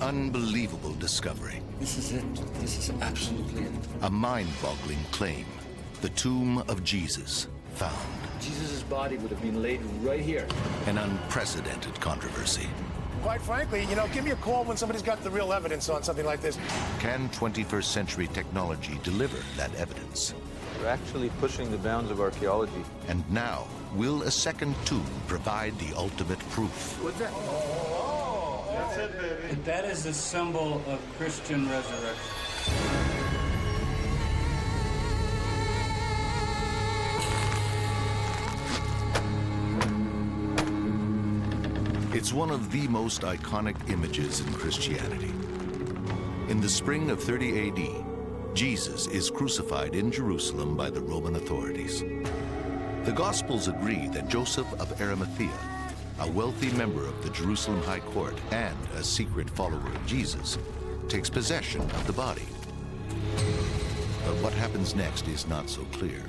unbelievable discovery. This is it. This is absolutely it. A mind-boggling claim. The tomb of Jesus found. Jesus' body would have been laid right here. An unprecedented controversy. Quite frankly, give me a call when somebody's got the real evidence on something like this. Can 21st century technology deliver that evidence? We're actually pushing the bounds of archaeology. And now, will a second tomb provide the ultimate proof? What's that? That's it, baby. That is a symbol of Christian resurrection. It's one of the most iconic images in Christianity. In the spring of 30 AD, Jesus is crucified in Jerusalem by the Roman authorities. The Gospels agree that Joseph of Arimathea, a wealthy member of the Jerusalem High Court and a secret follower of Jesus, takes possession of the body. But what happens next is not so clear.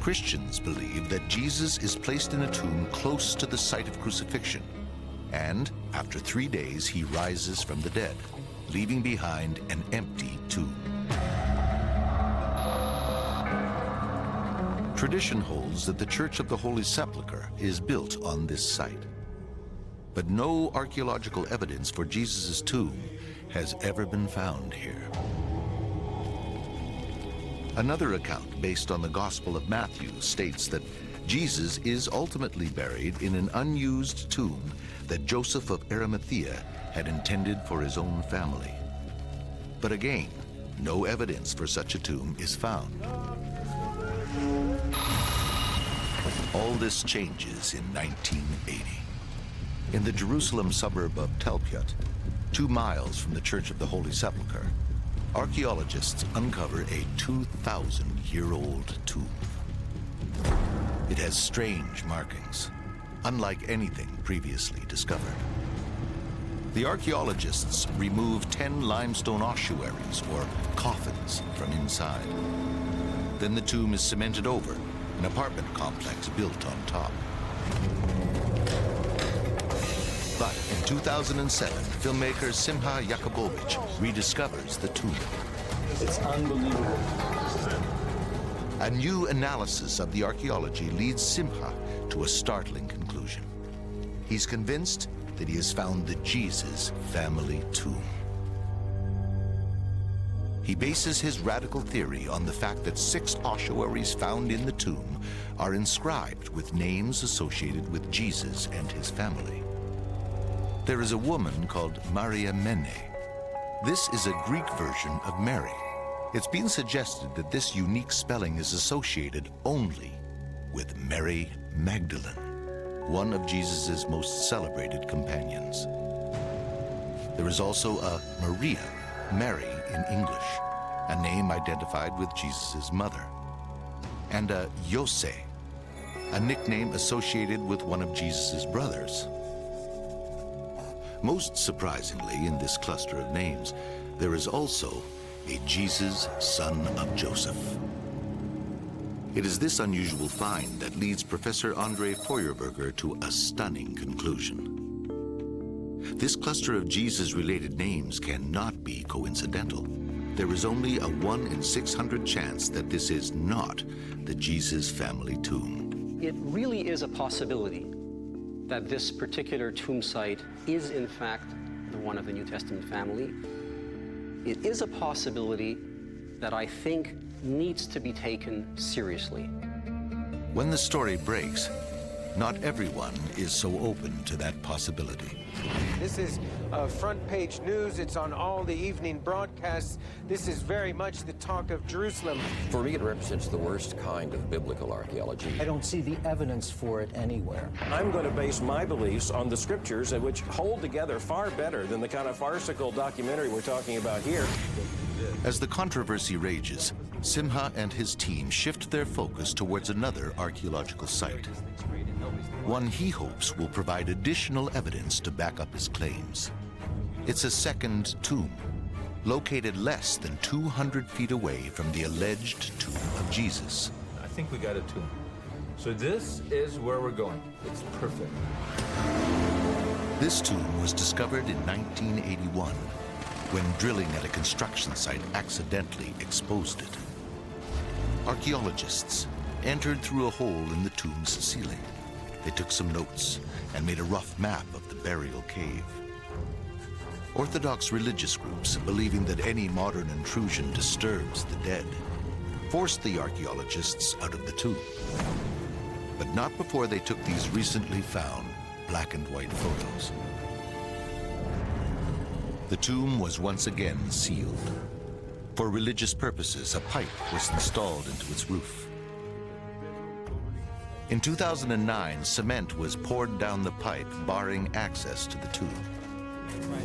Christians believe that Jesus is placed in a tomb close to the site of crucifixion, and after 3 days he rises from the dead, leaving behind an empty tomb. Tradition holds that the Church of the Holy Sepulchre is built on this site. But no archaeological evidence for Jesus' tomb has ever been found here. Another account based on the Gospel of Matthew states that Jesus is ultimately buried in an unused tomb that Joseph of Arimathea had intended for his own family. But again, no evidence for such a tomb is found. All this changes in 1980. In the Jerusalem suburb of Talpiot, 2 miles from the Church of the Holy Sepulchre, archaeologists uncover a 2,000-year-old tomb. It has strange markings, unlike anything previously discovered. The archaeologists remove 10 limestone ossuaries, or coffins, from inside. Then the tomb is cemented over, an apartment complex built on top. But in 2007, filmmaker Simha Jakubowicz rediscovers the tomb. It's unbelievable. A new analysis of the archaeology leads Simha to a startling conclusion. He's convinced that he has found the Jesus family tomb. He bases his radical theory on the fact that 6 ossuaries found in the tomb are inscribed with names associated with Jesus and his family. There is a woman called Maria Mene. This is a Greek version of Mary. It's been suggested that this unique spelling is associated only with Mary Magdalene, one of Jesus' most celebrated companions. There is also a Maria, Mary in English, a name identified with Jesus' mother, and a Yose, a nickname associated with one of Jesus' brothers. Most surprisingly, in this cluster of names, there is also a Jesus, son of Joseph. It is this unusual find that leads Professor André Feuerberger to a stunning conclusion. This cluster of Jesus-related names cannot be coincidental. There is only a 1 in 600 chance that this is not the Jesus family tomb. It really is a possibility that this particular tomb site is, in fact, the one of the New Testament family. It is a possibility that I think needs to be taken seriously. When the story breaks, not everyone is so open to that possibility. This is front page news. It's on all the evening broadcasts. This is very much the talk of Jerusalem. For me, it represents the worst kind of biblical archaeology. I don't see the evidence for it anywhere. I'm going to base my beliefs on the scriptures, which hold together far better than the kind of farcical documentary we're talking about here. As the controversy rages, Simha and his team shift their focus towards another archaeological site. One he hopes will provide additional evidence to back up his claims. It's a second tomb, located less than 200 feet away from the alleged tomb of Jesus. I think we got a tomb. So this is where we're going. It's perfect. This tomb was discovered in 1981 when drilling at a construction site accidentally exposed it. Archaeologists entered through a hole in the tomb's ceiling. They took some notes and made a rough map of the burial cave. Orthodox religious groups, believing that any modern intrusion disturbs the dead, forced the archaeologists out of the tomb. But not before they took these recently found black and white photos. The tomb was once again sealed. For religious purposes, a pipe was installed into its roof. In 2009, cement was poured down the pipe, barring access to the tomb.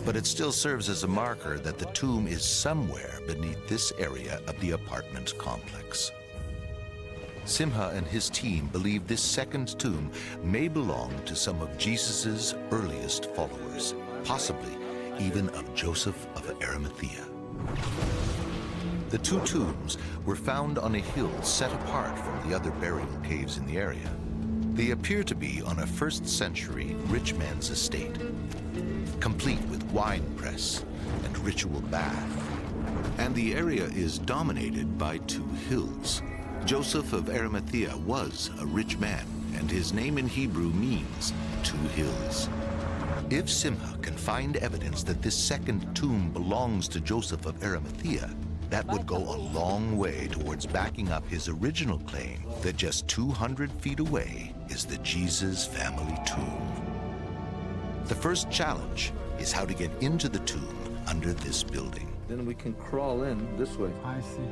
But it still serves as a marker that the tomb is somewhere beneath this area of the apartment complex. Simha and his team believe this second tomb may belong to some of Jesus's earliest followers, possibly even of Joseph of Arimathea. The two tombs were found on a hill set apart from the other burial caves in the area. They appear to be on a first-century rich man's estate, complete with wine press and ritual bath. And the area is dominated by two hills. Joseph of Arimathea was a rich man, and his name in Hebrew means two hills. If Simha can find evidence that this second tomb belongs to Joseph of Arimathea, that would go a long way towards backing up his original claim that just 200 feet away is the Jesus family tomb. The first challenge is how to get into the tomb under this building. Then we can crawl in this way. I see.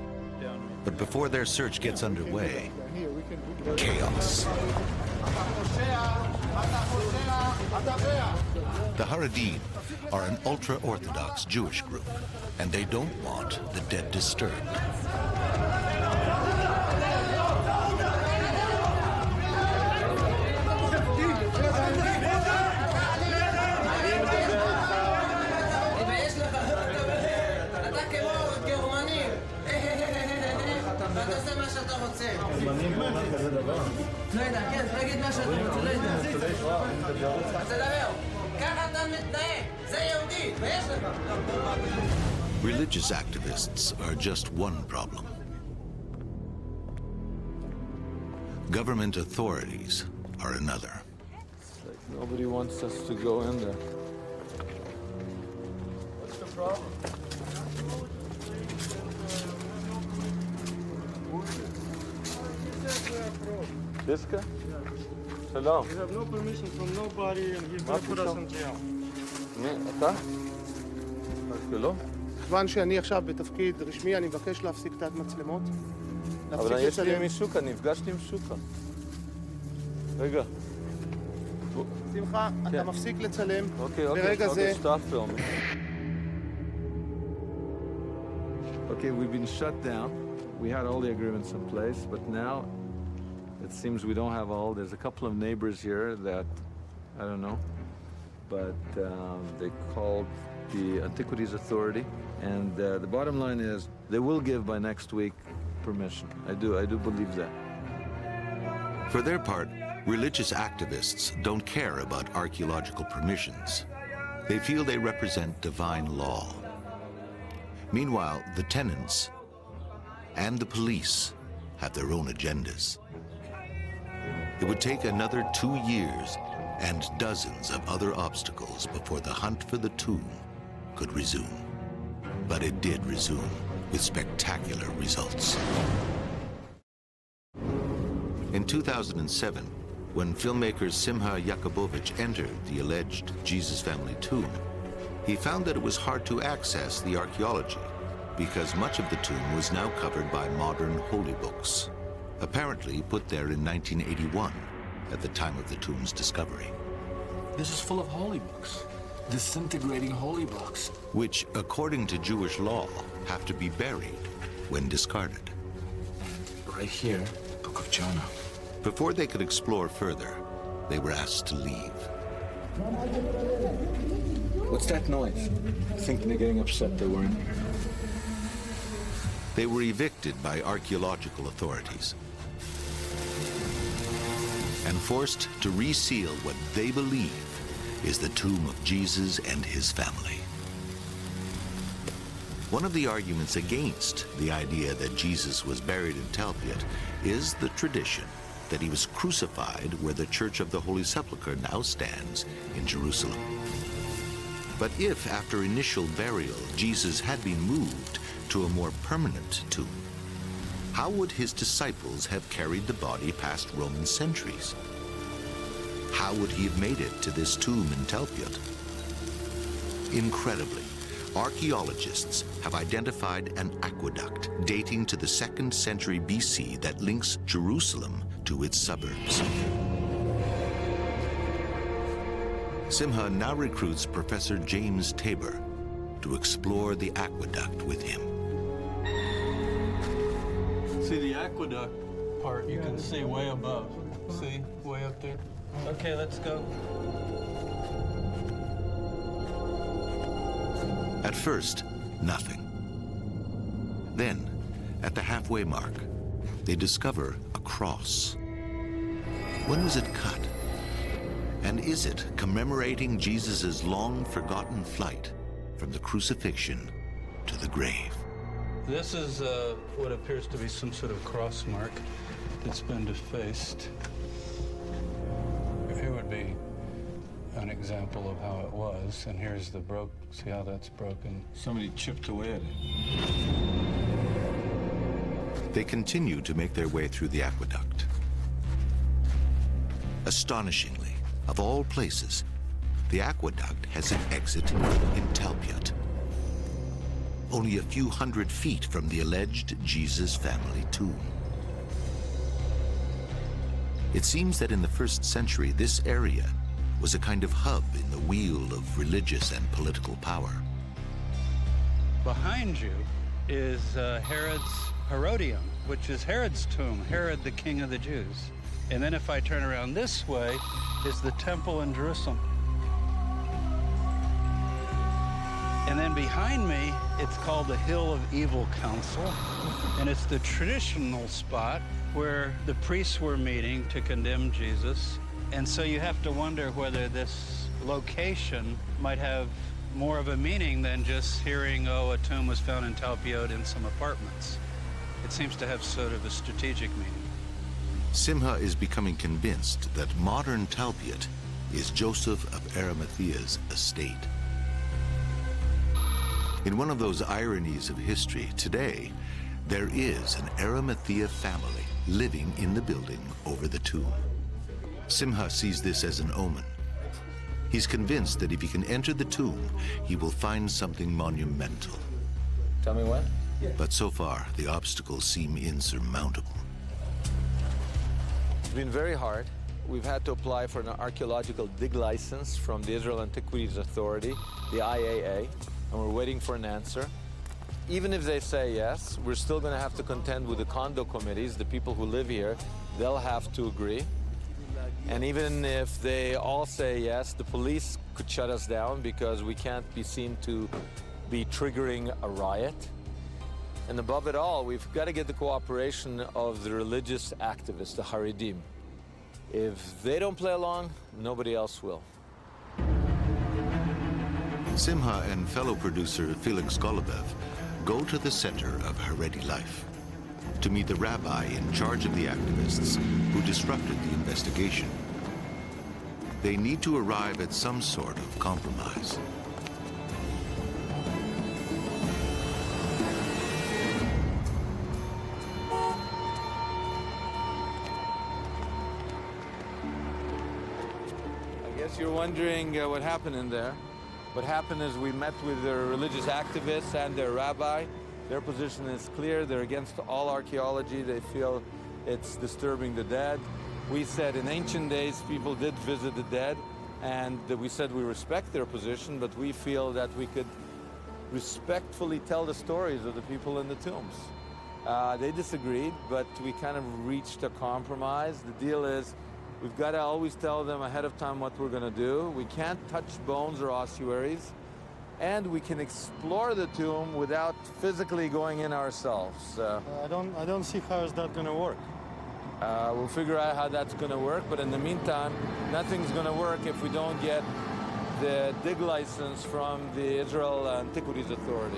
But before their search gets underway, chaos. The Haredim are an ultra-Orthodox Jewish group, and they don't want the dead disturbed. Religious activists are just one problem. Government authorities are another. It's like nobody wants us to go in there. What's the problem? Diska? Shalom. We have no permission from nobody and he's going to put us in jail. אתה? לא? כיוון שאני עכשיו בתפקיד רשמי, אני מבקש להפסיק את המצלמות. אבל יש לי עם שוקה, נפגשתי עם שוקה. רגע. שמחה, אתה מפסיק לצלם. ברגע זה... Okay, we've been shut down. We had all the agreements in place, but now it seems we don't have all. There's a couple of neighbors here that, I don't know, but they called the Antiquities Authority, and the bottom line is they will give by next week permission. I do believe that. For their part, religious activists don't care about archaeological permissions. They feel they represent divine law. Meanwhile, the tenants and the police have their own agendas. It would take another 2 years and dozens of other obstacles before the hunt for the tomb could resume. But it did resume with spectacular results. In 2007, when filmmaker Simha Yakubovich entered the alleged Jesus family tomb, he found that it was hard to access the archaeology because much of the tomb was now covered by modern holy books, apparently put there in 1981 at the time of the tomb's discovery. This is full of holy books, disintegrating holy books, which, according to Jewish law, have to be buried when discarded. right here, Book of Jonah. Before they could explore further, they were asked to leave. What's that noise? I think they're getting upset they weren't here. They were evicted by archaeological authorities and forced to reseal what they believe is the tomb of Jesus and his family. One of the arguments against the idea that Jesus was buried in Talpiot is the tradition that he was crucified where the Church of the Holy Sepulchre now stands in Jerusalem. But if, after initial burial, Jesus had been moved to a more permanent tomb, how would his disciples have carried the body past Roman sentries? How would he have made it to this tomb in Talpiot? Incredibly, archaeologists have identified an aqueduct dating to the 2nd century BC that links Jerusalem to its suburbs. Simha now recruits Professor James Tabor to explore the aqueduct with him. See the aqueduct part you can see way above. See, way up there? Okay, let's go. At first, nothing. Then, at the halfway mark, they discover a cross. When was it cut? And is it commemorating Jesus' long-forgotten flight from the crucifixion to the grave? This is what appears to be some sort of cross mark that's been defaced. Here would be an example of how it was, and here's the see how that's broken? Somebody chipped away at it. They continue to make their way through the aqueduct. Astonishingly, of all places, the aqueduct has an exit in Talpiot, only a few hundred feet from the alleged Jesus family tomb. It seems that in the 1st century, this area was a kind of hub in the wheel of religious and political power. Behind you is Herod's Herodium, which is Herod's tomb, Herod the king of the Jews. And then if I turn around this way is the temple in Jerusalem. And then behind me, it's called the Hill of Evil Council, and it's the traditional spot where the priests were meeting to condemn Jesus. And so you have to wonder whether this location might have more of a meaning than just hearing, oh, a tomb was found in Talpiot in some apartments. It seems to have sort of a strategic meaning. Simha is becoming convinced that modern Talpiot is Joseph of Arimathea's estate. In one of those ironies of history, today, there is an Arimathea family living in the building over the tomb. Simha sees this as an omen. He's convinced that if he can enter the tomb, he will find something monumental. Tell me when? But so far, the obstacles seem insurmountable. It's been very hard. We've had to apply for an archaeological dig license from the Israel Antiquities Authority, the IAA, and we're waiting for an answer. Even if they say yes, we're still going to have to contend with the condo committees, the people who live here. They'll have to agree. And even if they all say yes, the police could shut us down because we can't be seen to be triggering a riot. And above it all, we've got to get the cooperation of the religious activists, the Haredim. If they don't play along, nobody else will. Simha and fellow producer Felix Golubev go to the center of Haredi life to meet the rabbi in charge of the activists who disrupted the investigation. They need to arrive at some sort of compromise. I guess you're wondering what happened in there. What happened is we met with the religious activists and their rabbi. Their position is clear. They're against all archaeology. They feel it's disturbing the dead. We said in ancient days people did visit the dead, and we said we respect their position, but we feel that we could respectfully tell the stories of the people in the tombs. They disagreed, but we kind of reached a compromise. The deal is we've got to always tell them ahead of time what we're going to do. We can't touch bones or ossuaries, and we can explore the tomb without physically going in ourselves. I don't see how is that going to work. We'll figure out how that's going to work, but in the meantime, nothing's going to work if we don't get the dig license from the Israel Antiquities Authority.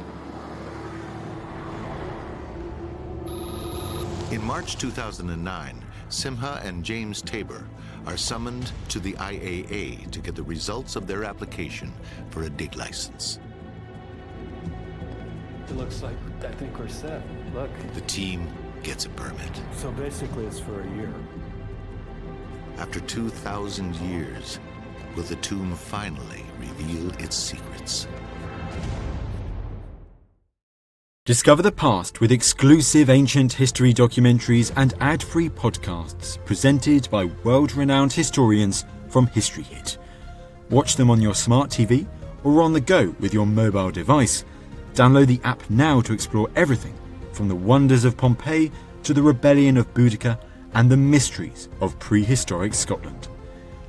In March 2009, Simha and James Tabor are summoned to the IAA to get the results of their application for a dig license. It looks like, I think we're set. Look. The team gets a permit. So basically it's for a year. After 2,000 years, will the tomb finally reveal its secrets? Discover the past with exclusive ancient history documentaries and ad-free podcasts presented by world-renowned historians from History Hit. Watch them on your smart TV or on the go with your mobile device. Download the app now to explore everything from the wonders of Pompeii to the rebellion of Boudica and the mysteries of prehistoric Scotland.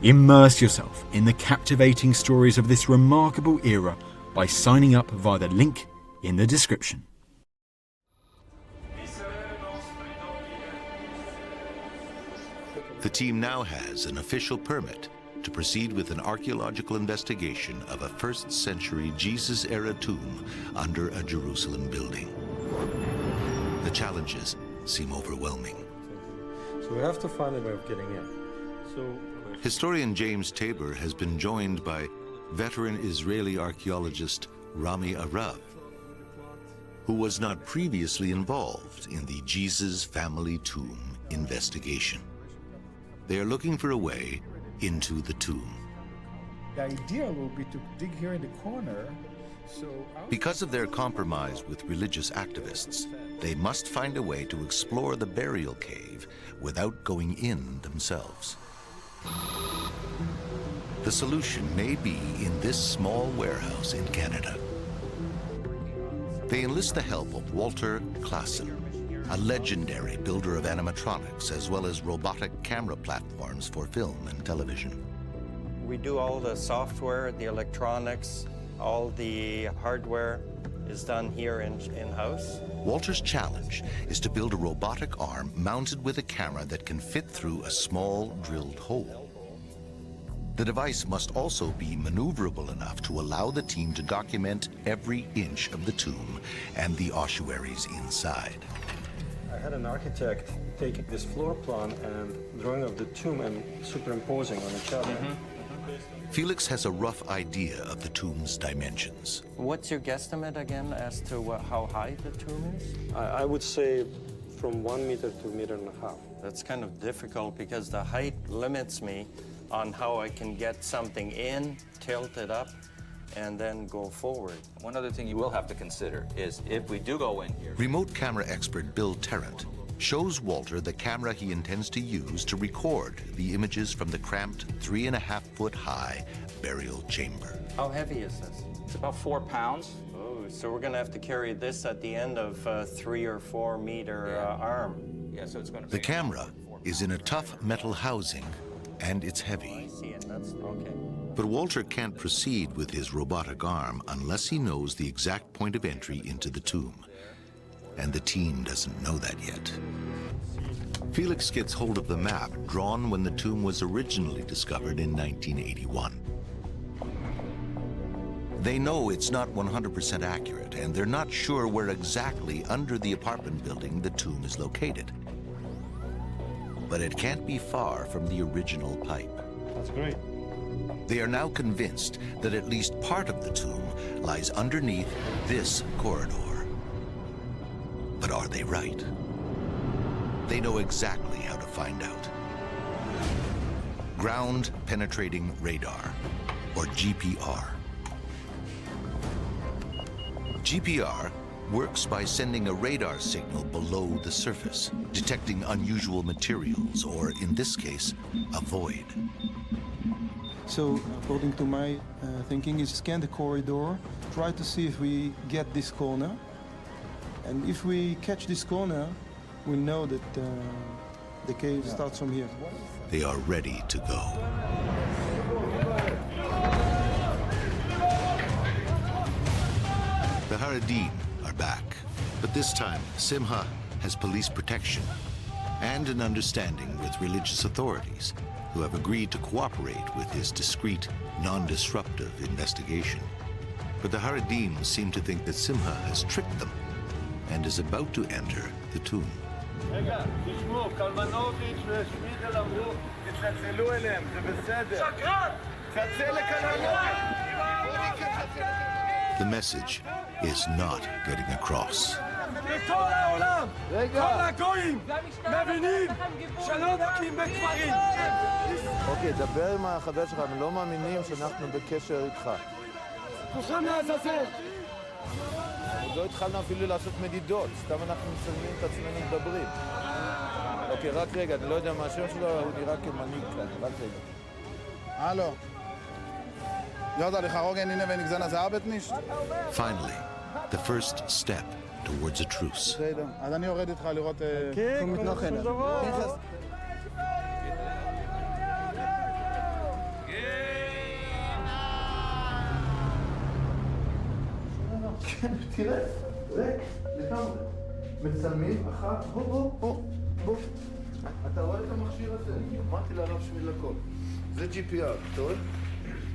Immerse yourself in the captivating stories of this remarkable era by signing up via the link in the description. The team now has an official permit to proceed with an archaeological investigation of a 1st century Jesus-era tomb under a Jerusalem building. The challenges seem overwhelming. So we have to find a way of getting in. Historian James Tabor has been joined by veteran Israeli archaeologist Rami Arav, who was not previously involved in the Jesus family tomb investigation. They are looking for a way into the tomb. The idea will be to dig here in the corner. Because of their compromise with religious activists, they must find a way to explore the burial cave without going in themselves. The solution may be in this small warehouse in Canada. They enlist the help of Walter Claassen, a legendary builder of animatronics as well as robotic camera platforms for film and television. We do all the software, the electronics, all the hardware is done here in-house. Walter's challenge is to build a robotic arm mounted with a camera that can fit through a small drilled hole. The device must also be maneuverable enough to allow the team to document every inch of the tomb and the ossuaries inside. I had an architect taking this floor plan and drawing of the tomb and superimposing on each other. Felix has a rough idea of the tomb's dimensions. What's your guesstimate again as to how high the tomb is? I would say from 1 meter to 1.5 meters. That's kind of difficult because the height limits me on how I can get something in, tilt it up, and then go forward. One other thing you will have to consider is if we do go in here. Remote camera expert Bill Tarrant shows Walter the camera he intends to use to record the images from the cramped 3.5-foot high burial chamber. How heavy is this? It's about 4 pounds. Oh, so we're gonna have to carry this at the end of a 3 or 4 meter arm. Yeah, so it's gonna The camera is in a tough metal housing and it's heavy. I see it, that's okay. But Walter can't proceed with his robotic arm unless he knows the exact point of entry into the tomb. And the team doesn't know that yet. Felix gets hold of the map drawn when the tomb was originally discovered in 1981. They know it's not 100% accurate, and they're not sure where exactly under the apartment building the tomb is located. But it can't be far from the original pipe. That's great. They are now convinced that at least part of the tomb lies underneath this corridor. But are they right? They know exactly how to find out. Ground penetrating radar, or GPR. GPR works by sending a radar signal below the surface, detecting unusual materials, or in this case, a void. So, according to my thinking, is scan the corridor, try to see if we get this corner. And if we catch this corner, we know that the cave starts from here. They are ready to go. The Haredim are back, but this time Simha has police protection and an understanding with religious authorities who have agreed to cooperate with his discreet, non-disruptive investigation. But the Haredim seem to think that Simha has tricked them and is about to enter the tomb. The message is not getting across. אוקיי, דבר עם החבר שלך, הם לא מאמינים שאנחנו בקשר איתך. כולכם לעזאזל! עוד לא התחלנו אפילו לעשות מדידות, סתם אנחנו מצלמים את עצמנו מדברים. אוקיי, רק רגע, אני לא יודע מה השם שלו, הוא נראה כמנהיג כאן, רק רגע. הלו. יודע לך רוגן, הנה ונגזנה זה ארבט נישט? Finally, the first step towards a truce. בסדר, אז אני יורד איתך לראות... כן, כל דבר. תראה, ריק, לגמרי. מצלמים, אחת, בוא. אתה רואה את המכשיר הזה? אמרתי לרב שמיל הכל. זה GPR, אתה רואה?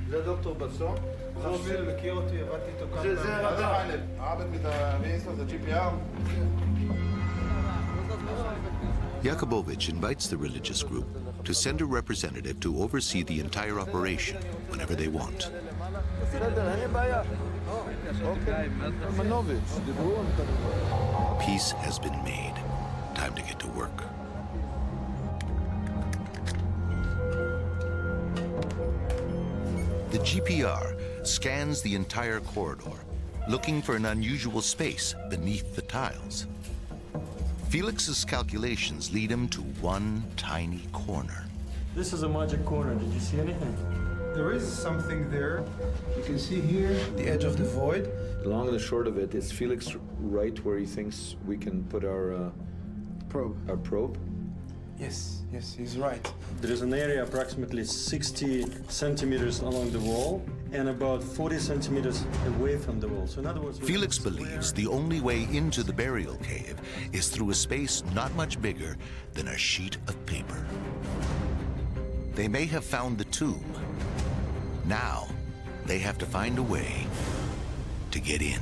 זה דוקטור בסון. שמיל מכיר אותי, עבדתי איתו כמה פעמים. זה רב הרבט מתאבינסטר, זה GPR. Yakubovich invites the religious group to send a representative to oversee the entire operation whenever they want. Peace has been made. Time to get to work. The GPR scans the entire corridor, looking for an unusual space beneath the tiles. Felix's calculations lead him to one tiny corner. This is a magic corner. Did you see anything? There is something there. You can see here the edge of the void. The long and the short of it is Felix right where he thinks we can put our probe? Yes, he's right. There is an area approximately 60 centimeters along the wall and about 40 centimeters away from the wall. So in other words, Felix believes the only way into the burial cave is through a space not much bigger than a sheet of paper. They may have found the tomb. Now, they have to find a way to get in.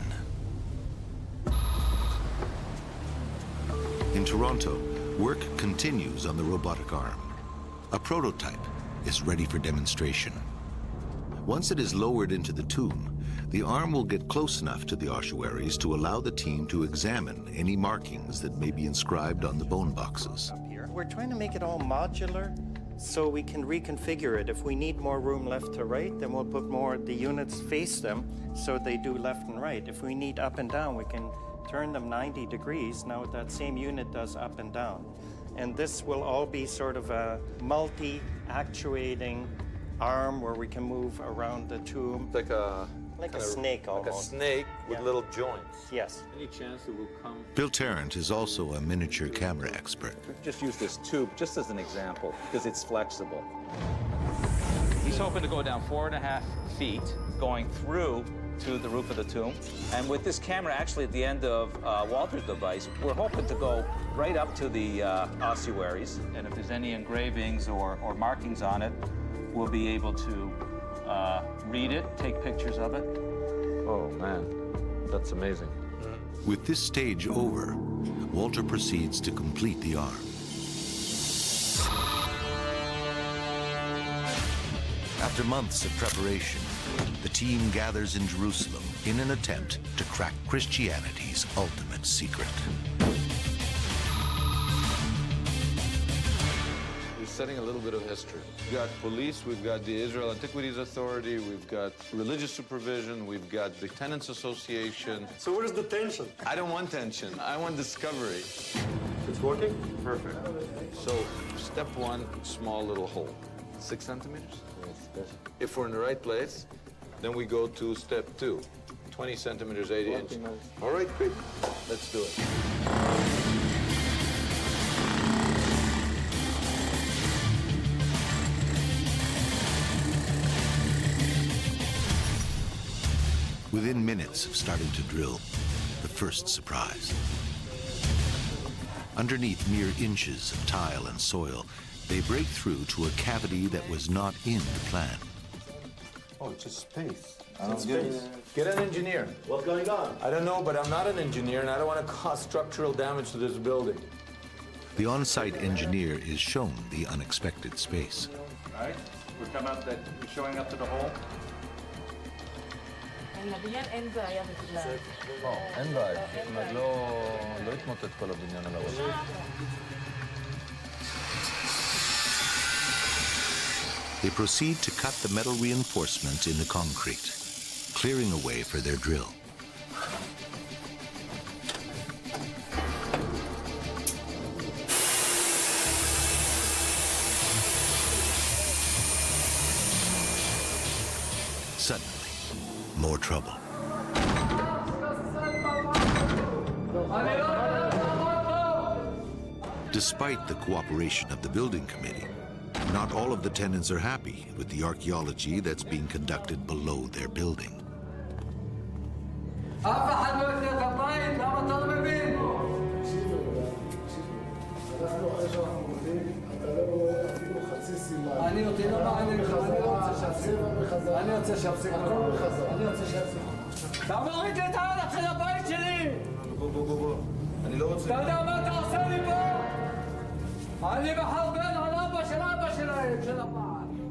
In Toronto, work continues on the robotic arm. A prototype is ready for demonstration. Once it is lowered into the tomb, the arm will get close enough to the ossuaries to allow the team to examine any markings that may be inscribed on the bone boxes. We're trying to make it all modular so we can reconfigure it. If we need more room left to right, then we'll put more, the units face them so they do left and right. If we need up and down, we can turn them 90 degrees. Now that same unit does up and down. And this will all be sort of a multi-actuating arm where we can move around the tomb. Like a snake almost. Like a snake with little joints. Yes. Any chance it will come? Bill Tarrant is also a miniature camera expert. Just use this tube just as an example because it's flexible. He's hoping to go down 4.5 feet, going through to the roof of the tomb. And with this camera, actually at the end of Walter's device, we're hoping to go right up to the ossuaries. And if there's any engravings or markings on it, we'll be able to read it, take pictures of it. Oh man, that's amazing. With this stage over, Walter proceeds to complete the arm. After months of preparation, the team gathers in Jerusalem in an attempt to crack Christianity's ultimate secret. We're setting a little bit of history. We've got police, we've got the Israel Antiquities Authority, we've got religious supervision, we've got the Tenants Association. So where's the tension? I don't want tension, I want discovery. It's working? Perfect. So, step one, small little hole. 6 centimeters? If we're in the right place, then we go to step 2. 20 centimeters, 80 inches. All right, quick. Let's do it. Within minutes of starting to drill, the first surprise. Underneath mere inches of tile and soil, they break through to a cavity that was not in the plan. Oh, it's just space. Get an engineer. What's going on? I don't know, but I'm not an engineer, and I don't want to cause structural damage to this building. The on-site engineer is shown the unexpected space. All right, we're showing up to the hole. אין בעיה, זאת אומרת, לא יתמוטט כל הבניין על הראש. They proceed to cut the metal reinforcement in the concrete, clearing a way for their drill. Suddenly, more trouble. Despite the cooperation of the building committee, not all of the tenants are happy with the archaeology that's being conducted below their building.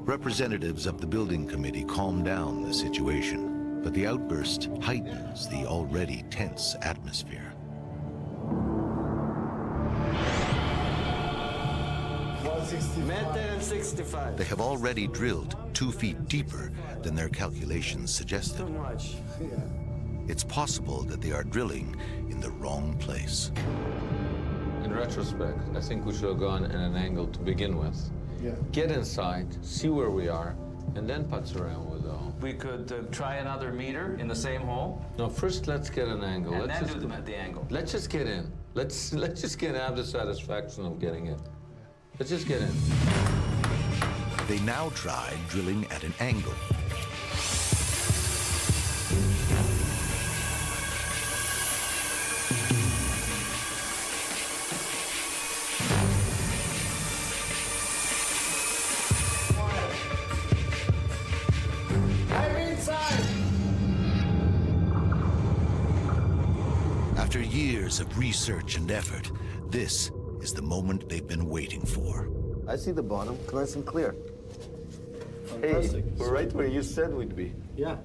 Representatives of the building committee calm down the situation, but the outburst heightens the already tense atmosphere. They have already drilled 2 feet deeper than their calculations suggested. It's possible that they are drilling in the wrong place. In retrospect, I think we should have gone in an angle to begin with. Yeah. Get inside, see where we are, and then putz around with the hole. We could try another meter in the same hole. No, first let's get an angle. And let's then just do them at the angle. Let's just get in. Let's just have the satisfaction of getting in. Let's just get in. They now try drilling at an angle. After years of research and effort, this is the moment they've been waiting for. I see the bottom, nice and clear. Fantastic. Hey, we're right where you said we'd be. Yeah.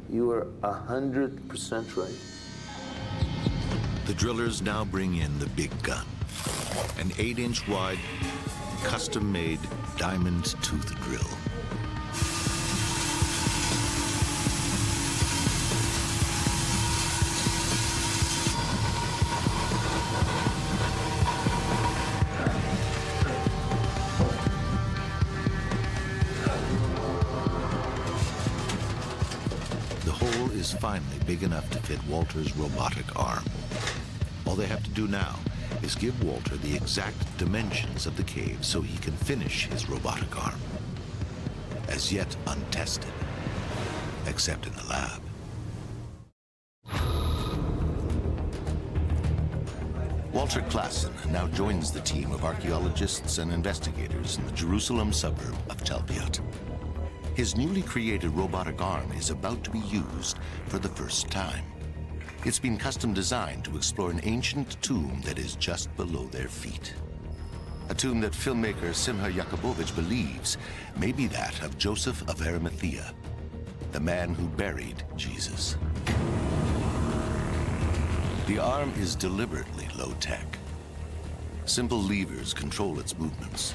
You were 100% right. The drillers now bring in the big gun, an 8-inch wide, custom-made diamond tooth drill. Is finally big enough to fit Walter's robotic arm. All they have to do now is give Walter the exact dimensions of the cave so he can finish his robotic arm. As yet untested, except in the lab. Walter Klassen now joins the team of archaeologists and investigators in the Jerusalem suburb of Talpiot. His newly created robotic arm is about to be used for the first time. It's been custom designed to explore an ancient tomb that is just below their feet. A tomb that filmmaker Simha Yakubovich believes may be that of Joseph of Arimathea, the man who buried Jesus. The arm is deliberately low-tech. Simple levers control its movements.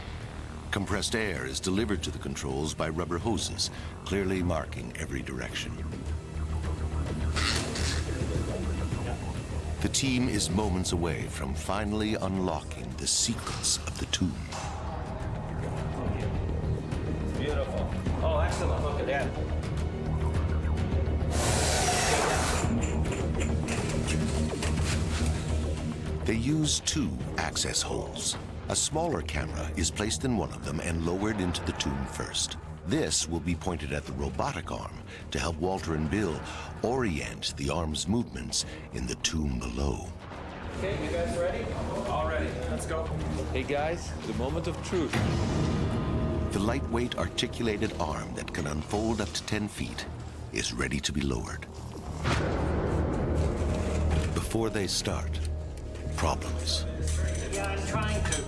Compressed air is delivered to the controls by rubber hoses, clearly marking every direction. The team is moments away from finally unlocking the secrets of the tomb. Beautiful. Oh, excellent. Look at that. They use 2 access holes. A smaller camera is placed in one of them and lowered into the tomb first. This will be pointed at the robotic arm to help Walter and Bill orient the arm's movements in the tomb below. Okay, you guys ready? All ready. Let's go. Hey guys, the moment of truth. The lightweight articulated arm that can unfold up to 10 feet is ready to be lowered. Before they start, problems. Yeah, I'm trying to.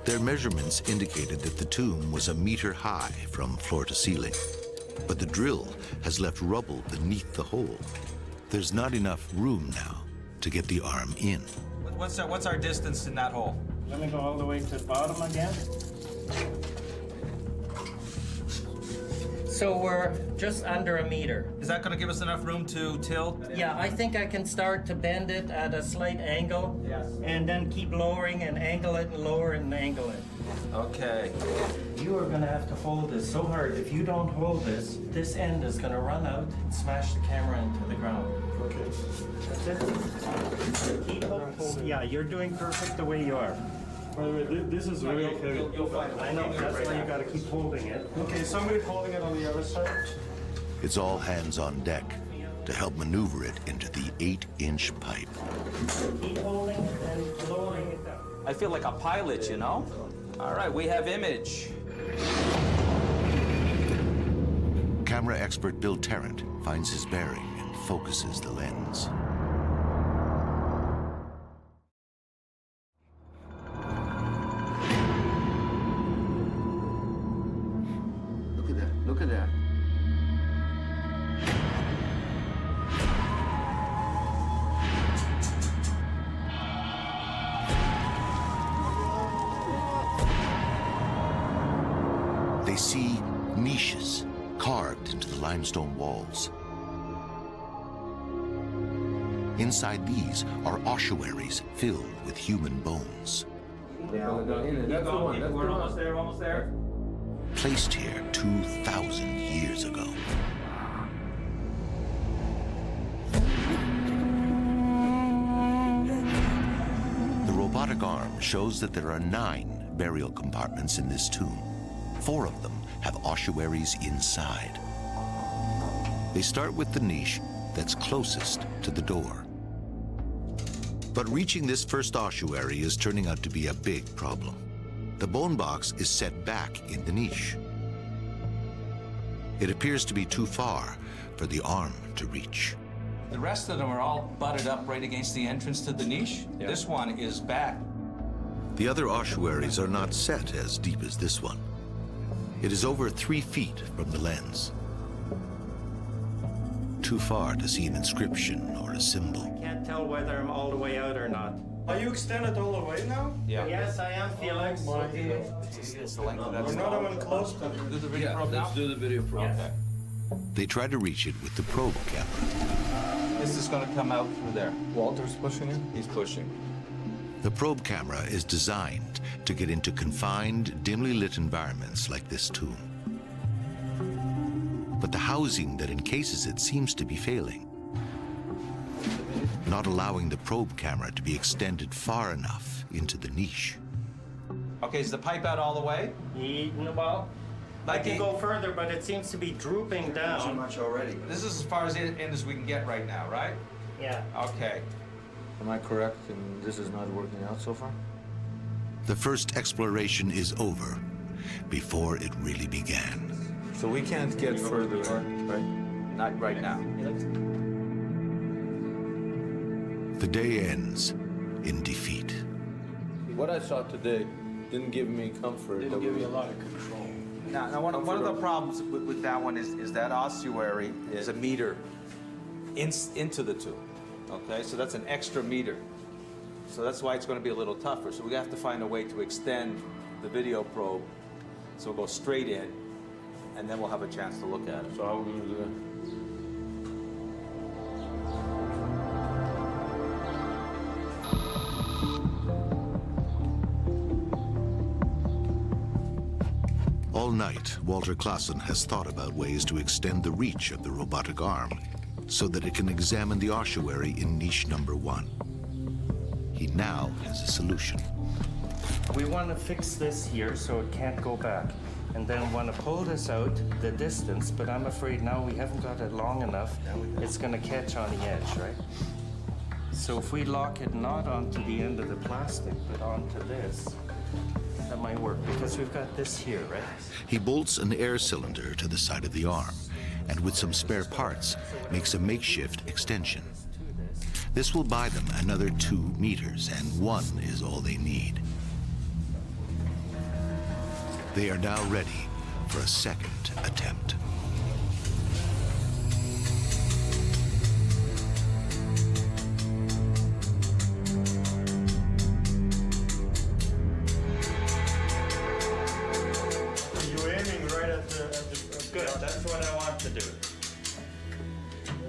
Their measurements indicated that the tomb was 1 meter high from floor to ceiling, but the drill has left rubble beneath the hole. There's not enough room now to get the arm in. What's our distance in that hole? Let me go all the way to the bottom again. So we're just under 1 meter. Is that going to give us enough room to tilt? Yeah, I think I can start to bend it at a slight angle. Yes. And then keep lowering and angle it and lower it and angle it. Okay. You are going to have to hold this so hard. If you don't hold this, this end is going to run out and smash the camera into the ground. Okay. That's it. Keep holding. Yeah, you're doing perfect the way you are. By the way, this is really heavy. You'll find it. I know, that's why you got to keep holding it. Okay, somebody holding it on the other side? It's all hands on deck to help maneuver it into the 8-inch pipe. Keep holding and lowering it down. I feel like a pilot, you know? All right, we have image. Camera expert Bill Tarrant finds his bearing and focuses the lens. Look at that. They see niches carved into the limestone walls. Inside these are ossuaries filled with human bones. We're almost there, almost there. Placed here 2,000 years ago. The robotic arm shows that there are 9 burial compartments in this tomb. 4 of them have ossuaries inside. They start with the niche that's closest to the door. But reaching this first ossuary is turning out to be a big problem. The bone box is set back in the niche. It appears to be too far for the arm to reach. The rest of them are all butted up right against the entrance to the niche. Yeah. This one is back. The other ossuaries are not set as deep as this one. It is over 3 feet from the lens. Too far to see an inscription or a symbol. Can't tell whether I'm all the way out or not. Are you extended all the way now? Yeah. Yes, I am, Felix. It's the length of that. Another one close to Do the video probe now? Let's do the video probe. Okay. They try to reach it with the probe camera. This is going to come out through there. Walter's pushing it? He's pushing. The probe camera is designed to get into confined, dimly lit environments like this tomb. But the housing that encases it seems to be failing, not allowing the probe camera to be extended far enough into the niche. Okay, is the pipe out all the way? Well, I can go further, but it seems to be drooping down. Too much already. This is as far in as we can get right now, right? Yeah. Okay. Am I correct in this is not working out so far? The first exploration is over before it really began. So we can't get further, right? Not right now. The day ends in defeat. What I saw today didn't give me comfort. It'll give you a lot of control. Now one of the problems with that one is that ossuary is 1 meter into the tomb. Okay, so that's an extra meter. So that's why it's going to be a little tougher. So we have to find a way to extend the video probe so we'll go straight in, and then we'll have a chance to look at it. So how are we going to do that? All night, Walter Claassen has thought about ways to extend the reach of the robotic arm so that it can examine the ossuary in niche number 1. He now has a solution. We want to fix this here so it can't go back. And then want to pull this out the distance, but I'm afraid now we haven't got it long enough. It's going to catch on the edge, right? So if we lock it not onto the end of the plastic, but onto this, that might work, because we've got this here, right? He bolts an air cylinder to the side of the arm, and with some spare parts, makes a makeshift extension. This will buy them another 2 meters, and 1 is all they need. They are now ready for a second attempt. You're aiming right at the good, that's what I want to do.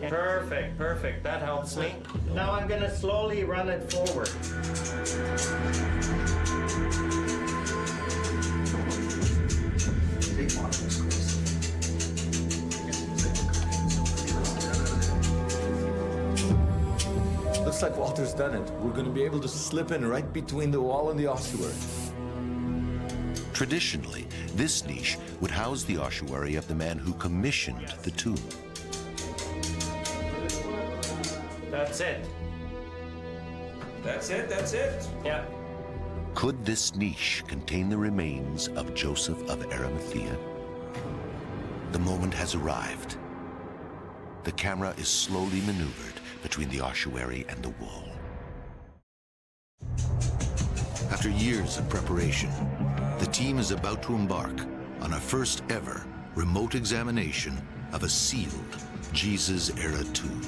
Perfect, perfect, that helps me. Now I'm gonna slowly run it forward. Looks like Walter's done it. We're going to be able to slip in right between the wall and the ossuary. Traditionally, this niche would house the ossuary of the man who commissioned the tomb. That's it. That's it, that's it. Yeah. Could this niche contain the remains of Joseph of Arimathea? The moment has arrived. The camera is slowly maneuvered between the ossuary and the wall. After years of preparation, the team is about to embark on a first ever remote examination of a sealed Jesus-era tomb.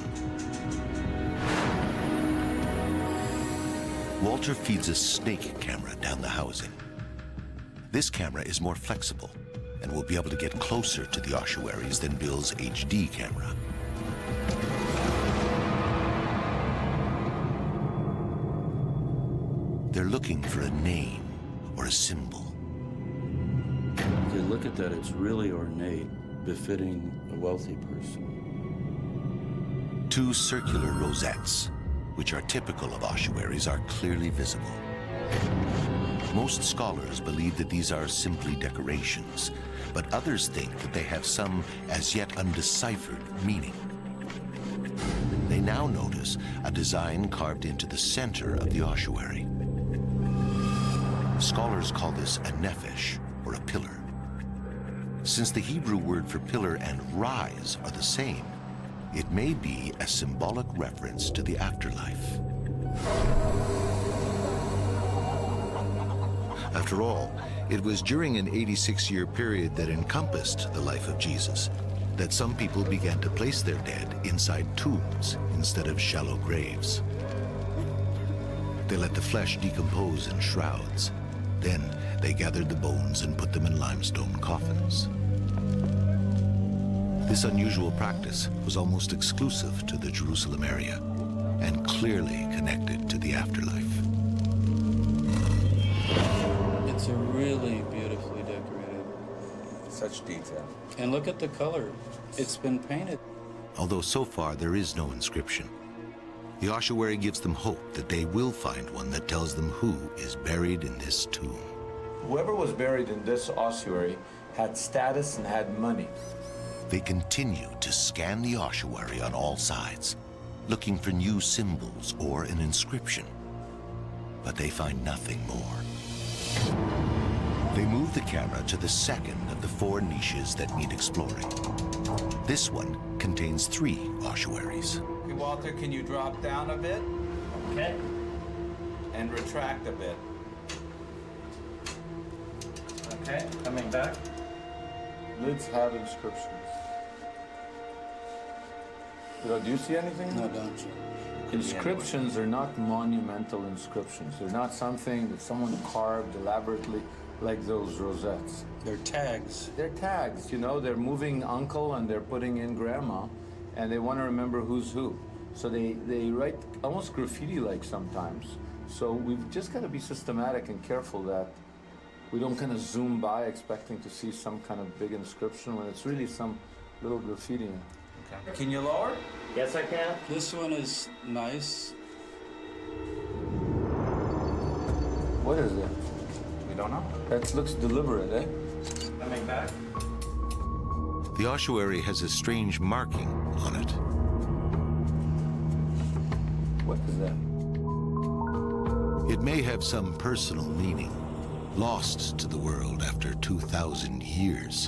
Walter feeds a snake camera down the housing. This camera is more flexible and will be able to get closer to the ossuaries than Bill's HD camera. They're looking for a name or a symbol. If you look at that, it's really ornate, befitting a wealthy person. 2 circular rosettes, which are typical of ossuaries, are clearly visible. Most scholars believe that these are simply decorations, but others think that they have some as yet undeciphered meaning. They now notice a design carved into the center of the ossuary. Scholars call this a nephesh, or a pillar. Since the Hebrew word for pillar and rise are the same, it may be a symbolic reference to the afterlife. After all, it was during an 86-year period that encompassed the life of Jesus that some people began to place their dead inside tombs instead of shallow graves. They let the flesh decompose in shrouds. Then they gathered the bones and put them in limestone coffins. This unusual practice was almost exclusive to the Jerusalem area and clearly connected to the afterlife. It's a really beautifully decorated. Such detail. And look at the color. It's been painted. Although so far there is no inscription, the ossuary gives them hope that they will find one that tells them who is buried in this tomb. Whoever was buried in this ossuary had status and had money. They continue to scan the ossuary on all sides, looking for new symbols or an inscription. But they find nothing more. They move the camera to the second of the 4 niches that need exploring. This one contains 3 ossuaries. Hey, Walter, can you drop down a bit? Okay. And retract a bit. Okay, coming back. Lids have inscriptions. Do you see anything? No, don't you? Inscriptions are not monumental inscriptions. They're not something that someone carved elaborately like those rosettes. They're tags. They're tags, you know, they're moving uncle and they're putting in grandma, and they want to remember who's who. So they write almost graffiti-like sometimes. So we've just got to be systematic and careful that we don't kind of zoom by expecting to see some kind of big inscription when it's really some little graffiti. Okay. Can you lower? Yes, I can. This one is nice. What is that? We don't know. That looks deliberate, eh? Coming back. The ossuary has a strange marking on it. What is that? It may have some personal meaning, lost to the world after 2,000 years.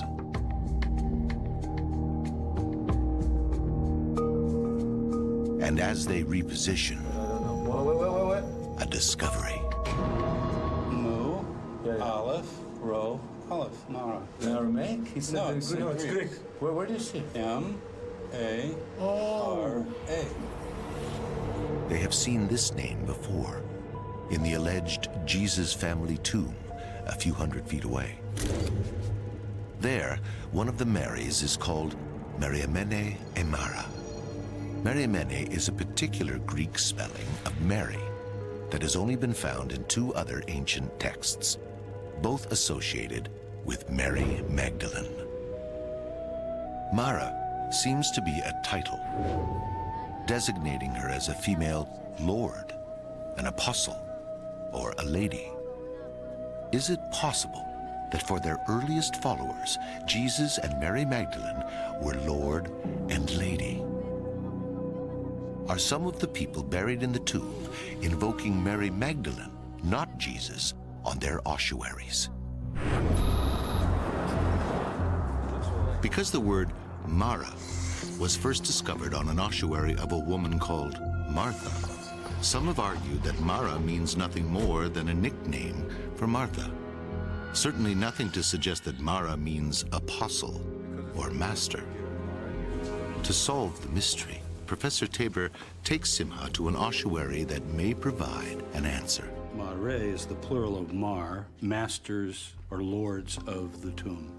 And as they reposition, a discovery. Mu, Aleph, Ro, Aleph, Mara. Aramaic? He said no, it's Greek. Where do you see? M-A-R-A. They have seen this name before in the alleged Jesus family tomb a few hundred feet away. There, one of the Marys is called Mariamene Emara. Mariamene is a particular Greek spelling of Mary that has only been found in 2 other ancient texts, both associated with Mary Magdalene. Mara seems to be a title, designating her as a female lord, an apostle, or a lady. Is it possible that for their earliest followers, Jesus and Mary Magdalene were Lord and Lady? Are some of the people buried in the tomb invoking Mary Magdalene, not Jesus, on their ossuaries? Because the word Mara was first discovered on an ossuary of a woman called Martha, some have argued that Mara means nothing more than a nickname for Martha. Certainly nothing to suggest that Mara means apostle or master. To solve the mystery, Professor Tabor takes Simha to an ossuary that may provide an answer. Mare is the plural of mar, masters or lords of the tomb.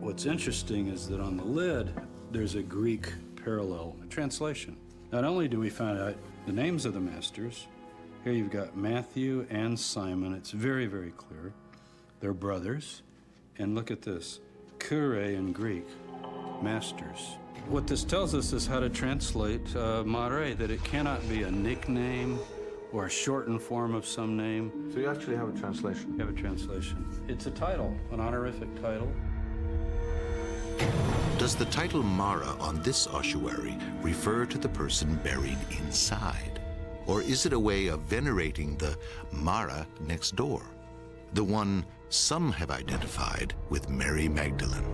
What's interesting is that on the lid, there's a Greek parallel translation. Not only do we find out the names of the masters, here you've got Matthew and Simon. It's very, very clear. They're brothers. And look at this, Kyrie in Greek, masters. What this tells us is how to translate Mare, that it cannot be a nickname or a shortened form of some name. So you actually have a translation? You have a translation. It's a title, an honorific title. Does the title Mara on this ossuary refer to the person buried inside? Or is it a way of venerating the Mara next door, the one some have identified with Mary Magdalene?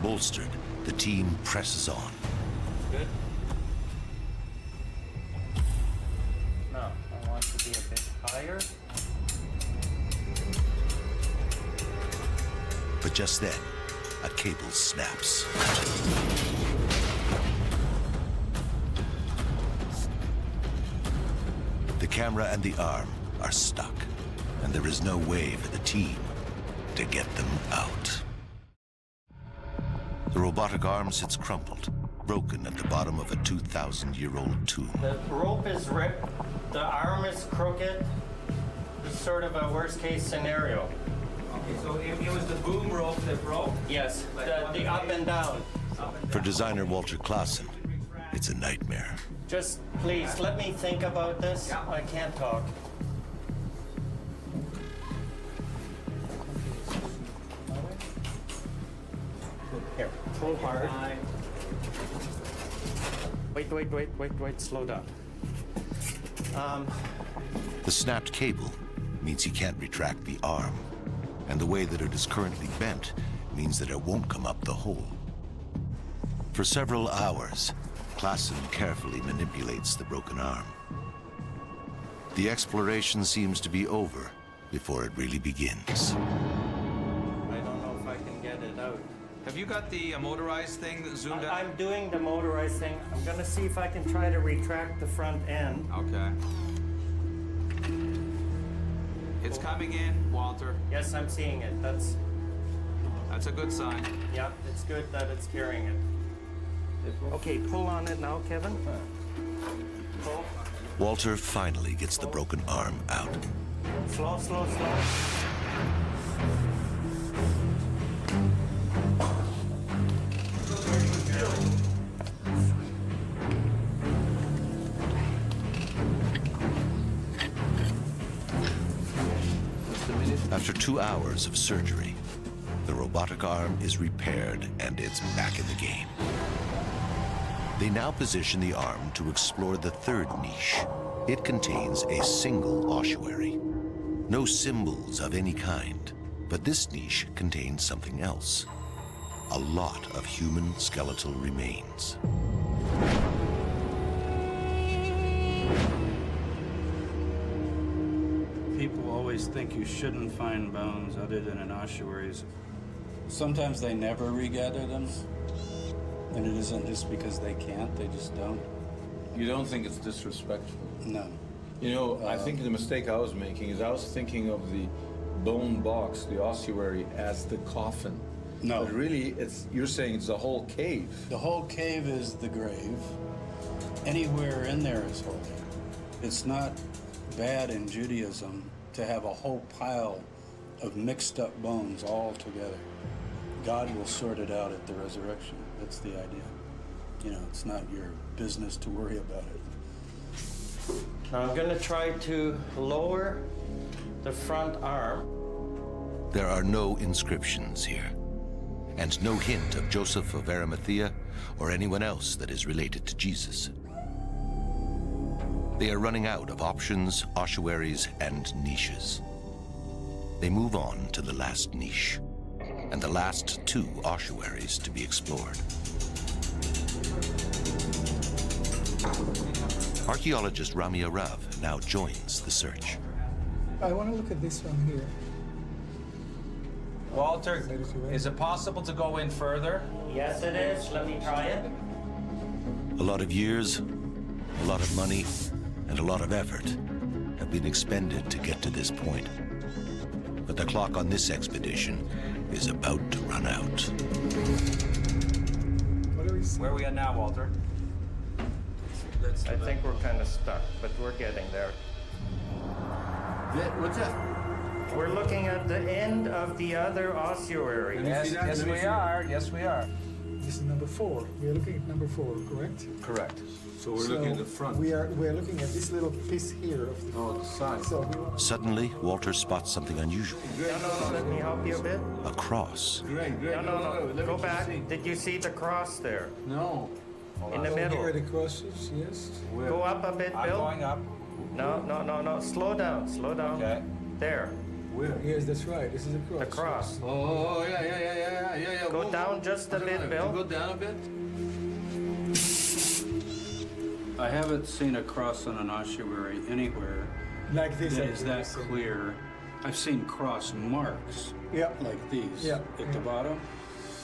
Bolstered, the team presses on. Good. Now, I want to be a bit higher. But just then, a cable snaps. The camera and the arm are stuck, and there is no way for the team to get them out. The robotic arm sits crumpled, broken at the bottom of a 2,000-year-old tomb. The rope is ripped, the arm is crooked. It's sort of a worst-case scenario. Okay, so it was the boom rope that broke? Yes, the up and down. For designer Walter Claassen, it's a nightmare. Just please, let me think about this. I can't talk. Here, pull hard. Wait, slow down. The snapped cable means he can't retract the arm, and the way that it is currently bent means that it won't come up the hole. For several hours, Claassen carefully manipulates the broken arm. The exploration seems to be over before it really begins. I don't know if I can get it out. Have you got the motorized thing that zoomed out? I'm doing the motorized thing. I'm gonna see if I can try to retract the front end. Okay. It's coming in, Walter. Yes, I'm seeing it. That's a good sign. Yeah, it's good that it's carrying it. Okay, pull on it now, Kevin. Pull. Walter finally gets the broken arm out. Slow. After 2 hours of surgery, the robotic arm is repaired and it's back in the game. They now position the arm to explore the third niche. It contains a single ossuary. No symbols of any kind, but this niche contains something else. A lot of human skeletal remains. People always think you shouldn't find bones other than in ossuaries. Sometimes they never regather them, and it isn't just because they can't, they just don't. You don't think it's disrespectful? No. You know, I think the mistake I was making is I was thinking of the bone box, the ossuary, as the coffin. No. But really, you're saying it's the whole cave. The whole cave is the grave. Anywhere in there is holy. It's not bad in Judaism to have a whole pile of mixed up bones all together. God will sort it out at the resurrection. That's the idea. You know, it's not your business to worry about it. Now I'm going to try to lower the front arm. There are no inscriptions here, and no hint of Joseph of Arimathea or anyone else that is related to Jesus. They are running out of options, ossuaries, and niches. They move on to the last niche, and the last two ossuaries to be explored. Archaeologist Rami Arav now joins the search. I want to look at this one here. Walter, is it possible to go in further? Yes, it is. Let me try it. A lot of years, a lot of money, and a lot of effort have been expended to get to this point. But the clock on this expedition is about to run out. Where are we at now, Walter? I think we're kind of stuck, but we're getting there. What's that? We're looking at the end of the other ossuary. Yes, we are. Yes, we are. This is number 4. We are looking at number 4, correct? Correct. So we're looking at the front. We are looking at this little piece here of the side. So Suddenly, Walter spots something unusual. No, let me help you a bit. A cross. No. Go back. Did you see the cross there? No. In the middle. Here are the crosses, yes. Go up a bit, Bill. I'm going up. No. Slow down. Okay. There. Where? Yes, that's right. This is a cross. The cross. Oh, yeah. Go down just a bit, Bill. Go down a bit. I haven't seen a cross on an ossuary anywhere like this that is that clear. I've seen cross marks like these at the bottom.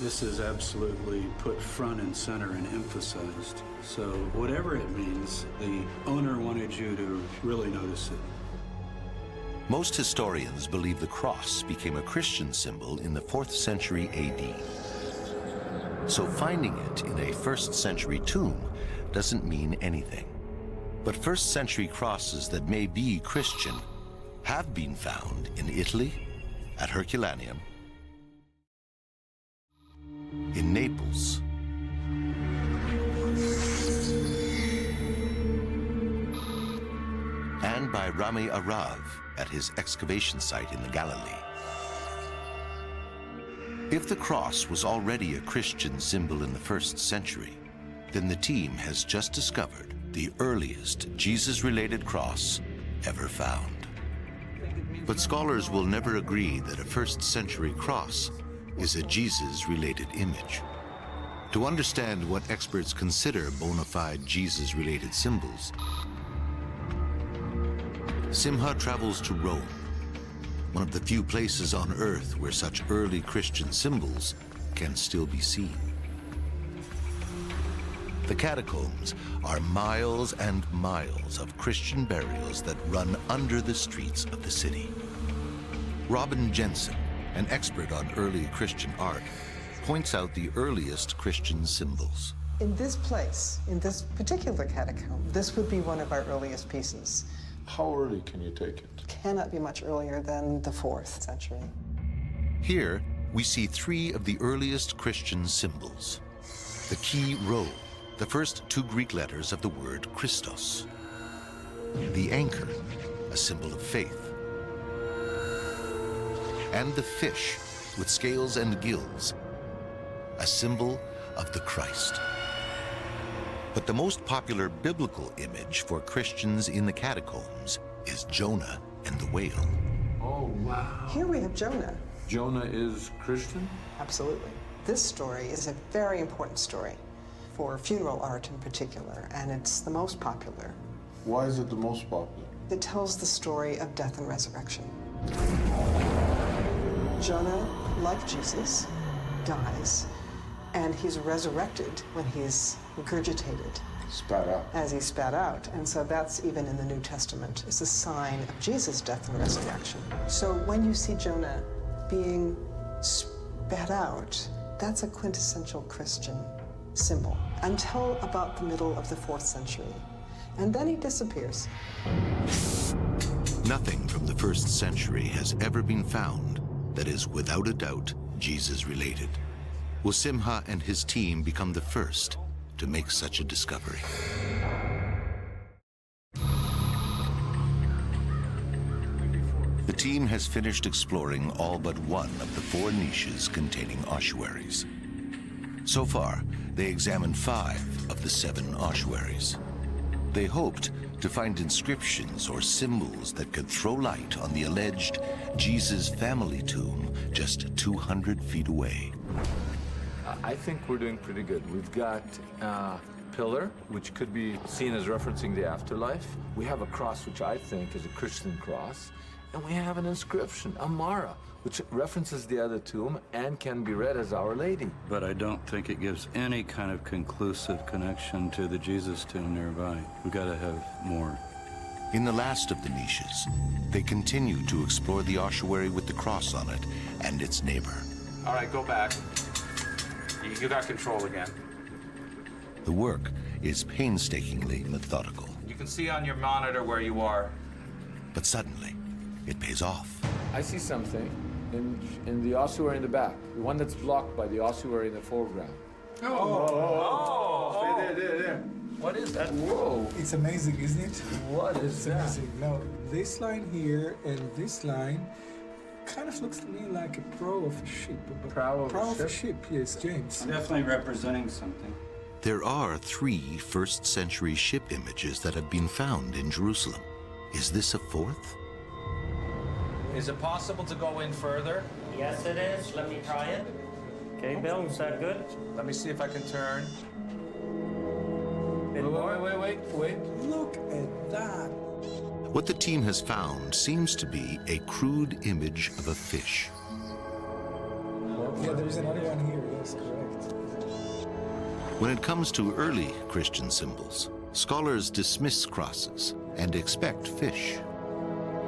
This is absolutely put front and center and emphasized. So whatever it means, the owner wanted you to really notice it. Most historians believe the cross became a Christian symbol in the 4th century AD. So finding it in a 1st century tomb doesn't mean anything. But 1st century crosses that may be Christian have been found in Italy, at Herculaneum, in Naples, and by Rami Arav at his excavation site in the Galilee. If the cross was already a Christian symbol in the 1st century, then the team has just discovered the earliest Jesus-related cross ever found. But scholars will never agree that a 1st century cross is a Jesus-related image. To understand what experts consider bona fide Jesus-related symbols, Simha travels to Rome, one of the few places on Earth where such early Christian symbols can still be seen. The catacombs are miles and miles of Christian burials that run under the streets of the city. Robin Jensen, an expert on early Christian art, points out the earliest Christian symbols. In this place, in this particular catacomb, this would be one of our earliest pieces. How early can you take it? Cannot be much earlier than the 4th century. Here, we see 3 of the earliest Christian symbols. The key rho, the first 2 Greek letters of the word Christos. The anchor, a symbol of faith. And the fish, with scales and gills, a symbol of the Christ. But the most popular biblical image for Christians in the catacombs is Jonah and the whale. Oh, wow. Here we have Jonah. Jonah is Christian? Absolutely. This story is a very important story for funeral art in particular, and it's the most popular. Why is it the most popular? It tells the story of death and resurrection. Jonah, like Jesus, dies, and he's resurrected when he's regurgitated. Spat out. As he spat out. And so that's even in the New Testament. It's a sign of Jesus' death and resurrection. So when you see Jonah being spat out, that's a quintessential Christian symbol until about the middle of the 4th century. And then he disappears. Nothing from the 1st century has ever been found that is without a doubt Jesus-related. Simha and his team become the first to make such a discovery. The team has finished exploring all but one of the 4 niches containing ossuaries. So far, they examined 5 of the 7 ossuaries. They hoped to find inscriptions or symbols that could throw light on the alleged Jesus family tomb just 200 feet away. I think we're doing pretty good. We've got a pillar, which could be seen as referencing the afterlife. We have a cross, which I think is a Christian cross. And we have an inscription, a Mara, which references the other tomb and can be read as Our Lady. But I don't think it gives any kind of conclusive connection to the Jesus tomb nearby. We've got to have more. In the last of the niches, they continue to explore the ossuary with the cross on it and its neighbor. All right, go back. You got control again. The work is painstakingly methodical. You can see on your monitor where you are. But suddenly, it pays off. I see something in the ossuary in the back, the one that's blocked by the ossuary in the foreground. There. What is that? Whoa. It's amazing, isn't it? What is It's that? amazing. Now, this line here and this line kind of looks to me like a prow of a ship. Prow of a ship, yes, James. Definitely representing something. There are 3 1st century ship images that have been found in Jerusalem. Is this a 4th? Is it possible to go in further? Yes, it is. Let me try it. Okay, Bill, is that good? Let me see if I can turn. Wait. Look at that. What the team has found seems to be a crude image of a fish. Yeah, there's another one here, yes, correct. When it comes to early Christian symbols, scholars dismiss crosses and expect fish,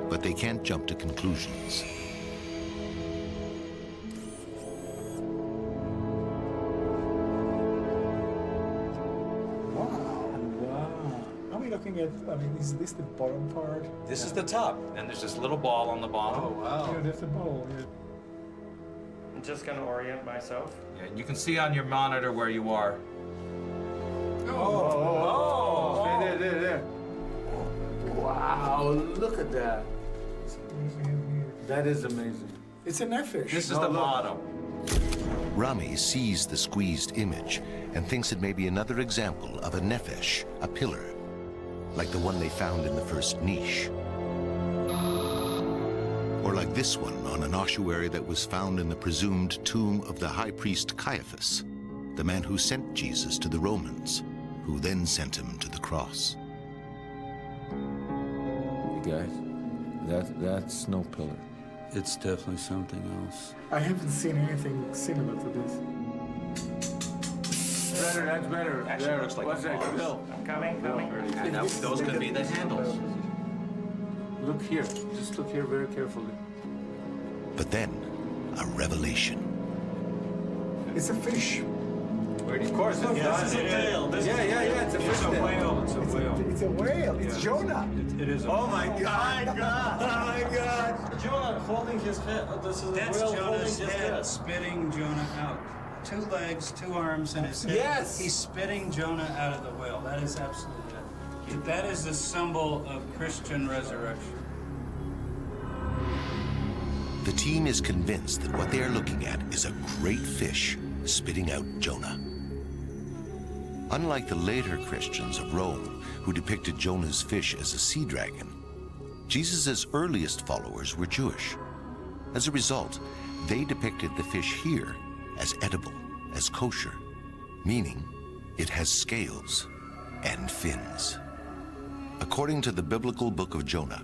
but they can't jump to conclusions. Are we looking at, is this the bottom part? This is the top, and there's this little ball on the bottom. Oh, wow. Yeah, that's a ball, yeah. I'm just going to orient myself. Yeah, and you can see on your monitor where you are. There. Wow, look at that. That is amazing. It's a nefesh. This is the bottom. Rami sees the squeezed image and thinks it may be another example of a nefesh, a pillar, like the one they found in the first niche. Or like this one on an ossuary that was found in the presumed tomb of the high priest Caiaphas, the man who sent Jesus to the Romans, who then sent him to the cross. You guys, that's no pillar. It's definitely something else. I haven't seen anything similar to this. That's better. Actually, There. looks like What's a that? box. Bill. I'm coming. And those could be the handles. Look here. Just look here very carefully. But then, a revelation. It's a fish. Of course, it's This is a whale. It's a fish. It's a whale. It's a whale. It's a whale. It's Jonah. It is. Oh my God! Oh my God! Jonah holding his head. This is That's whale Jonah's holding his head, spitting Jonah out. 2 legs, 2 arms, and his head. Yes! He's spitting Jonah out of the whale. That is absolutely it. That is the symbol of Christian resurrection. The team is convinced that what they are looking at is a great fish spitting out Jonah. Unlike the later Christians of Rome, who depicted Jonah's fish as a sea dragon, Jesus' earliest followers were Jewish. As a result, they depicted the fish here as edible, as kosher, meaning it has scales and fins. According to the biblical book of Jonah,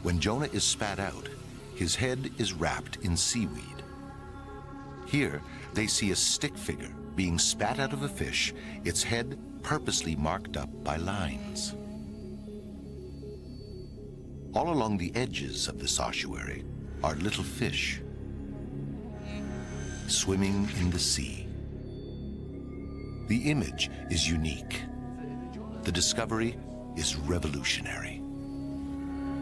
when Jonah is spat out, his head is wrapped in seaweed. Here, they see a stick figure being spat out of a fish, its head purposely marked up by lines. All along the edges of this ossuary are little fish swimming in the sea. The image is unique. The discovery is revolutionary.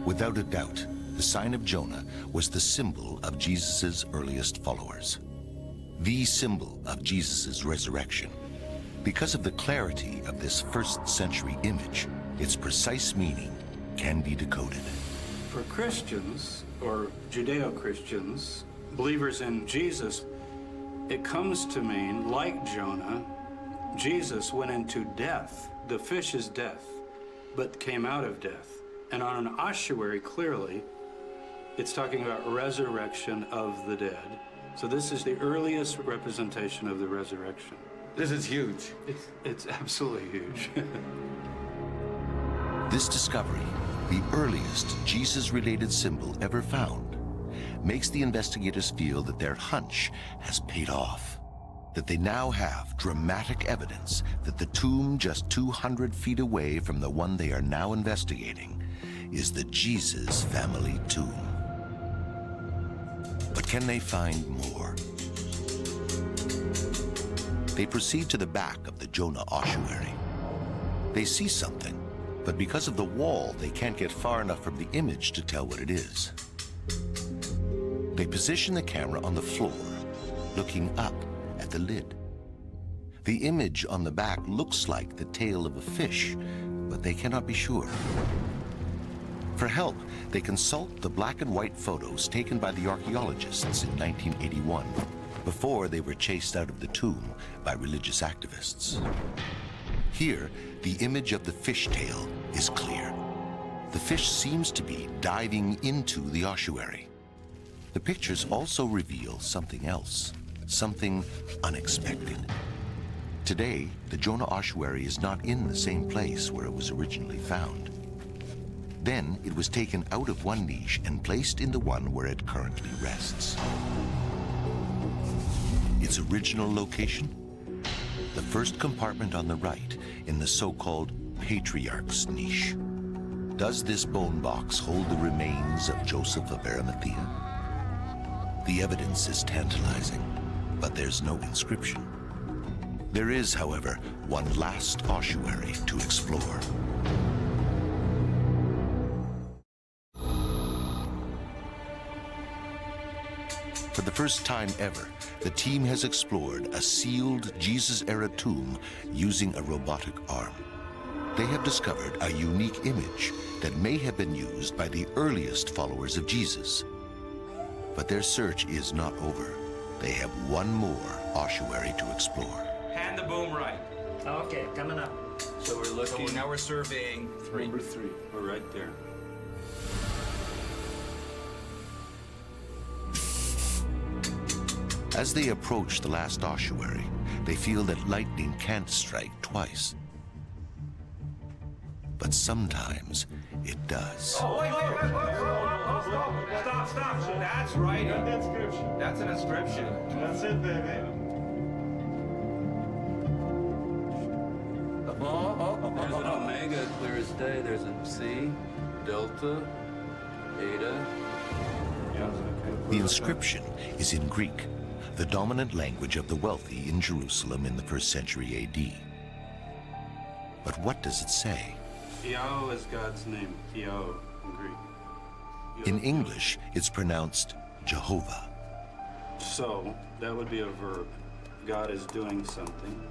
Without a doubt, the sign of Jonah was the symbol of Jesus' earliest followers, the symbol of Jesus' resurrection. Because of the clarity of this first-century image, its precise meaning can be decoded. For Christians, or Judeo-Christians, believers in Jesus, it comes to mean, like Jonah, Jesus went into death. The fish is death, but came out of death. And on an ossuary, clearly, it's talking about resurrection of the dead. So this is the earliest representation of the resurrection. This is huge. It's absolutely huge. This discovery, the earliest Jesus-related symbol ever found, makes the investigators feel that their hunch has paid off, that they now have dramatic evidence that the tomb just 200 feet away from the one they are now investigating is the Jesus family tomb. But can they find more? They proceed to the back of the Jonah ossuary. They see something, but because of the wall, they can't get far enough from the image to tell what it is. They position the camera on the floor, looking up at the lid. The image on the back looks like the tail of a fish, but they cannot be sure. For help, they consult the black and white photos taken by the archaeologists in 1981, before they were chased out of the tomb by religious activists. Here, the image of the fish tail is clear. The fish seems to be diving into the ossuary. The pictures also reveal something else, something unexpected. Today, the Jonah ossuary is not in the same place where it was originally found. Then it was taken out of one niche and placed in the one where it currently rests. Its original location? The first compartment on the right in the so-called Patriarch's niche. Does this bone box hold the remains of Joseph of Arimathea? The evidence is tantalizing, but there's no inscription. There is, however, one last ossuary to explore. For the first time ever, the team has explored a sealed Jesus-era tomb using a robotic arm. They have discovered a unique image that may have been used by the earliest followers of Jesus. But their search is not over. They have one more ossuary to explore. Hand the boom right. Okay, coming up. So we're looking. So now we're surveying 3. Number 3. We're right there. As they approach the last ossuary, they feel that lightning can't strike twice. But sometimes it does. Oh, wait. Stop. That's right. That's an inscription. That's it, baby. There's an omega, clear as day. There's a C, delta, eta. The inscription is in Greek, the dominant language of the wealthy in Jerusalem in the 1st century AD. But what does it say? Yahweh is God's name. Yahweh in Greek. In English, it's pronounced Jehovah. So, that would be a verb. God is doing something.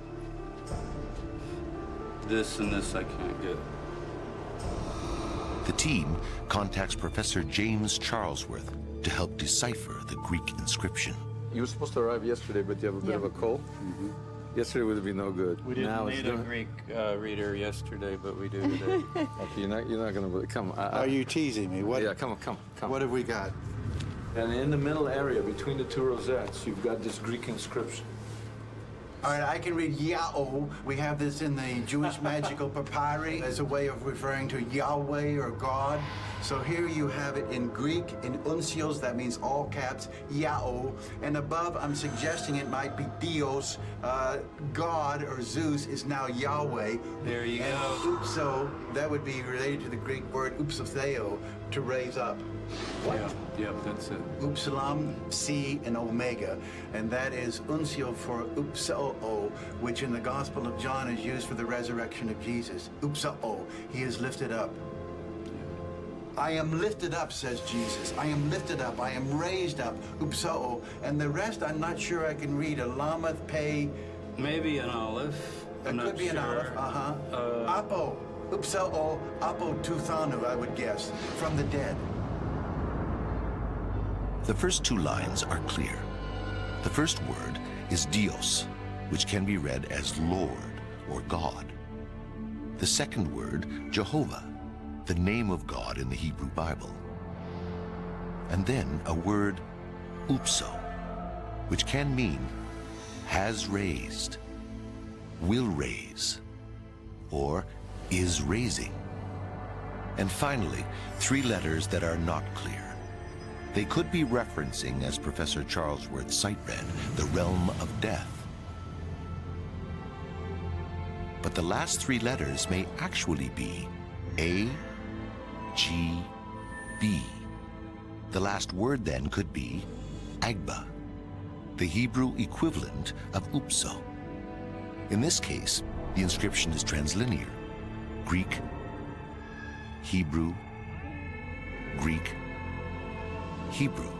This and this I can't get. The team contacts Professor James Charlesworth to help decipher the Greek inscription. You were supposed to arrive yesterday, but you have a bit of a cold. Yesterday would have been no good. We didn't now need a Greek reader yesterday, but we do today. Okay, you're not going to believe. Come on. Are you teasing me? What? Yeah, come on. What have we got? And in the middle area, between the two rosettes, you've got this Greek inscription. All right, I can read Yao. We have this in the Jewish magical papyri as a way of referring to Yahweh or God. So here you have it in Greek, in uncials, that means all caps, Yao. And above, I'm suggesting it might be Dios, God or Zeus is now Yahweh. There you and go. Upso, that would be related to the Greek word upsotheo, to raise up. What? Yep, that's it. Upsilon, C, and Omega. And that is uncio for upsoo, which in the Gospel of John is used for the resurrection of Jesus. Upsoo, he is lifted up. I am lifted up, says Jesus. I am lifted up. I am raised up. Upsoo. And the rest, I'm not sure I can read. A lamath, pay. Maybe an olive. It could be an olive. Apo. Upsoo. Apo tuthanu, I would guess. From the dead. The first two lines are clear. The first word is Dios, which can be read as Lord or God. The second word, Jehovah, the name of God in the Hebrew Bible. And then a word, upso, which can mean has raised, will raise, or is raising. And finally, three letters that are not clear. They could be referencing, as Professor Charlesworth's site read, the realm of death. But the last three letters may actually be A, G, B. The last word then could be Agba, the Hebrew equivalent of upso. In this case, the inscription is translinear. Greek, Hebrew, Greek, Hebrew.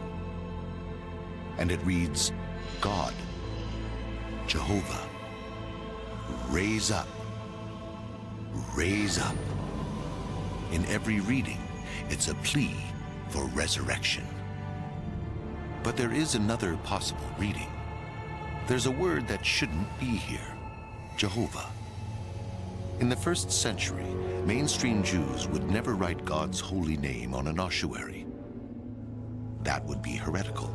And it reads, God, Jehovah, raise up, raise up. In every reading, it's a plea for resurrection. But there is another possible reading. There's a word that shouldn't be here, Jehovah. In the 1st century, mainstream Jews would never write God's holy name on an ossuary. That would be heretical.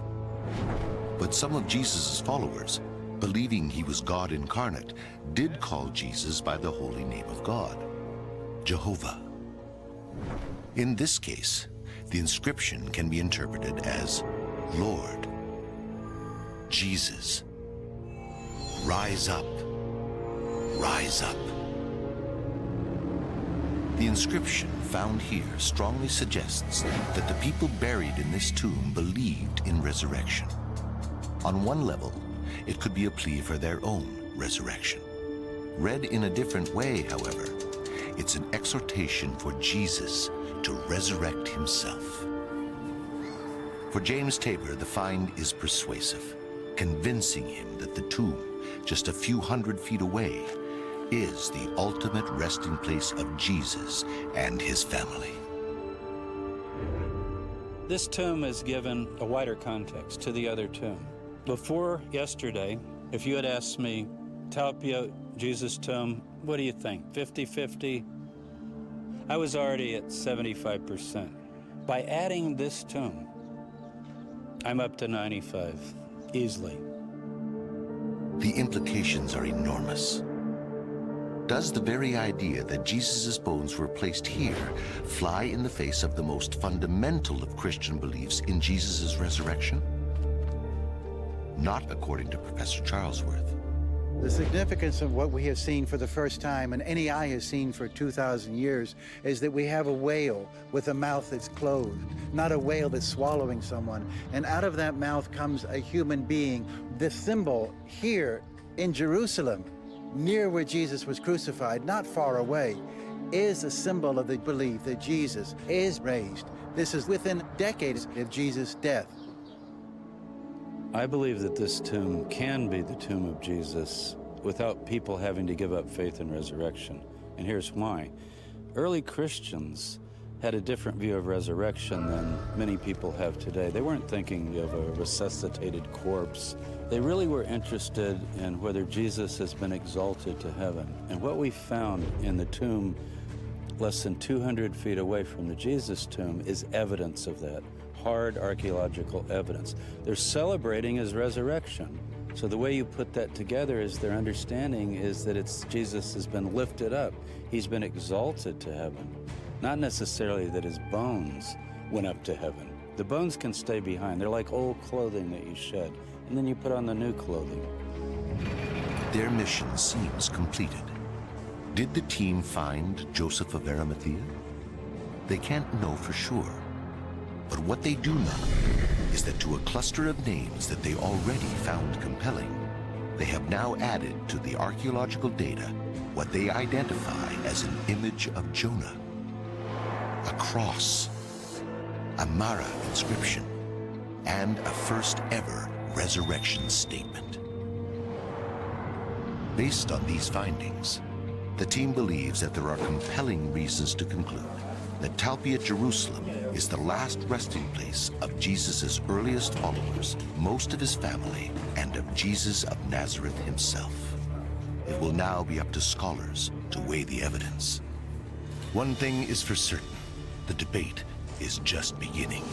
But some of Jesus' followers, believing he was God incarnate, did call Jesus by the holy name of God, Jehovah. In this case, the inscription can be interpreted as Lord, Jesus, rise up, rise up. The inscription found here strongly suggests that the people buried in this tomb believed in resurrection. On one level, it could be a plea for their own resurrection. Read in a different way, however, it's an exhortation for Jesus to resurrect himself. For James Tabor, the find is persuasive, convincing him that the tomb, just a few hundred feet away, is the ultimate resting place of Jesus and his family. This tomb is given a wider context to the other tomb. Before yesterday, if you had asked me, Talpiot, Jesus tomb, what do you think, 50-50? I was already at 75%. By adding this tomb, I'm up to 95, easily. The implications are enormous. Does the very idea that Jesus' bones were placed here fly in the face of the most fundamental of Christian beliefs in Jesus' resurrection? Not according to Professor Charlesworth. The significance of what we have seen for the first time, and any eye has seen for 2,000 years, is that we have a whale with a mouth that's closed, not a whale that's swallowing someone. And out of that mouth comes a human being. The symbol here in Jerusalem, near where Jesus was crucified, not far away, is a symbol of the belief that Jesus is raised. This is within decades of Jesus' death. I believe that this tomb can be the tomb of Jesus without people having to give up faith in resurrection. And here's why. Early Christians had a different view of resurrection than many people have today. They weren't thinking of a resuscitated corpse. They really were interested in whether Jesus has been exalted to heaven. And what we found in the tomb less than 200 feet away from the Jesus tomb is evidence of that, hard archaeological evidence. They're celebrating his resurrection. So the way you put that together is their understanding is that Jesus has been lifted up. He's been exalted to heaven. Not necessarily that his bones went up to heaven. The bones can stay behind. They're like old clothing that you shed, and then you put on the new clothing. Their mission seems completed. Did the team find Joseph of Arimathea? They can't know for sure. But what they do know is that to a cluster of names that they already found compelling, they have now added to the archaeological data what they identify as an image of Jonah. A cross, a Mara inscription, and a first ever resurrection statement. Based on these findings, the team believes that there are compelling reasons to conclude that Talpiot, Jerusalem is the last resting place of Jesus' earliest followers, most of his family, and of Jesus of Nazareth himself. It will now be up to scholars to weigh the evidence. One thing is for certain, the debate is just beginning.